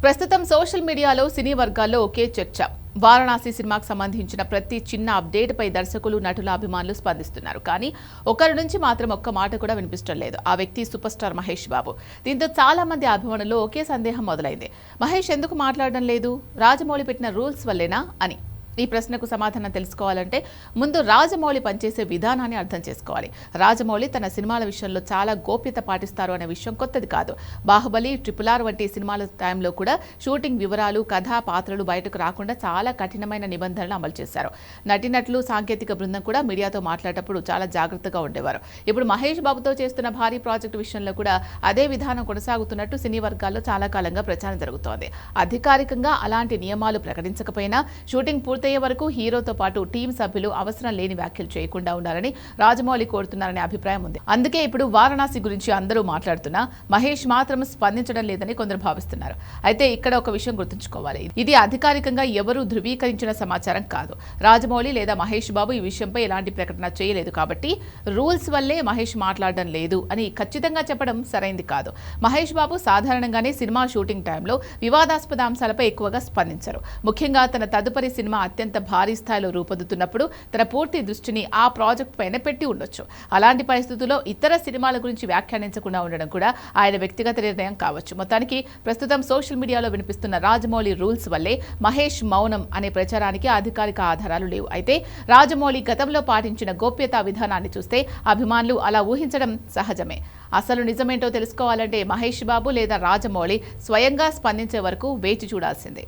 ప్రస్తుతం సోషల్ మీడియాలో సినీ వర్గాల్లో ఒకే చర్చ. వారణాసి సినిమాకు సంబంధించిన ప్రతి చిన్న అప్డేట్ పై దర్శకులు, నటుల అభిమానులు స్పందిస్తున్నారు. కానీ ఒకరి నుంచి మాత్రం ఒక్క మాట కూడా వినిపించడం లేదు. ఆ వ్యక్తి సూపర్ స్టార్ మహేష్ బాబు. దీంతో చాలా మంది అభిమానుల్లో ఒకే సందేహం మొదలైంది. మహేష్ ఎందుకు మాట్లాడడం లేదు? రాజమౌళి పెట్టిన రూల్స్ వల్లేనా అని. ఈ ప్రశ్నకు సమాధానం తెలుసుకోవాలంటే ముందు రాజమౌళి పనిచేసే విధానాన్ని అర్థం చేసుకోవాలి. రాజమౌళి తన సినిమాల విషయంలో చాలా గోప్యత పాటిస్తారు అనే విషయం కొత్తది కాదు. బాహుబలి, RRR వంటి సినిమాల టైంలో కూడా షూటింగ్ వివరాలు, కథా పాత్రలు బయటకు రాకుండా చాలా కఠినమైన నిబంధనలు అమలు చేశారు. నటినట్లు, సాంకేతిక బృందం కూడా మీడియాతో మాట్లాడేటప్పుడు చాలా జాగ్రత్తగా ఉండేవారు. ఇప్పుడు మహేష్ బాబుతో చేస్తున్న భారీ ప్రాజెక్టు విషయంలో కూడా అదే విధానం కొనసాగుతున్నట్టు సినీ వర్గాల్లో చాలా కాలంగా ప్రచారం జరుగుతోంది. అధికారికంగా అలాంటి నియమాలు ప్రకటించకపోయినా షూటింగ్ పూర్తయ్యే వరకు హీరోతో పాటు టీం సభ్యులు అవసరం లేని వ్యాఖ్యలు చేయకుండా ఉండాలని రాజమౌళి కోరుతున్నారనే అభిప్రాయం ఉంది. అందుకే ఇప్పుడు వారణాసి గురించి అందరూ మాట్లాడుతున్నా మహేష్ మాత్రం స్పందించడం లేదని కొందరు భావిస్తున్నారు. అయితే ఇక్కడ ఒక విషయం గుర్తుంచుకోవాలి. ఇది అధికారికంగా ఎవరూ ధృవీకరించిన సమాచారం కాదు. రాజమౌళి లేదా మహేష్ బాబు ఈ విషయంపై ఎలాంటి ప్రకటన చేయలేదు కాబట్టి రూల్స్ వల్లే మహేష్ మాట్లాడడం లేదు అని ఖచ్చితంగా చెప్పడం సరైంది కాదు. మహేష్ బాబు సాధారణంగానే సినిమా షూటింగ్ టైంలో వివాదాస్పద అంశాలపై ఎక్కువగా స్పందించారు. ముఖ్యంగా తన తదుపరి సినిమా అత్యంత భారీ స్థాయిలో రూపొందుతున్నప్పుడు తన పూర్తి దృష్టిని ఆ ప్రాజెక్ట్ పైన పెట్టి ఉండొచ్చు. అలాంటి పరిస్థితుల్లో ఇతర సినిమాల గురించి వ్యాఖ్యానించకుండా ఉండడం కూడా ఆయన వ్యక్తిగత నిర్ణయం కావచ్చు. మొత్తానికి ప్రస్తుతం సోషల్ మీడియాలో వినిపిస్తున్న రాజమౌళి రూల్స్ వల్లే మహేష్ మౌనం అనే ప్రచారానికి అధికారిక ఆధారాలు లేవు. అయితే రాజమౌళి గతంలో పాటించిన గోప్యతా విధానాన్ని చూస్తే అభిమానులు అలా ఊహించడం సహజమే. అసలు నిజమేంటో తెలుసుకోవాలంటే మహేష్ బాబు లేదా రాజమౌళి స్వయంగా స్పందించే వరకు వేచి చూడాల్సిందే.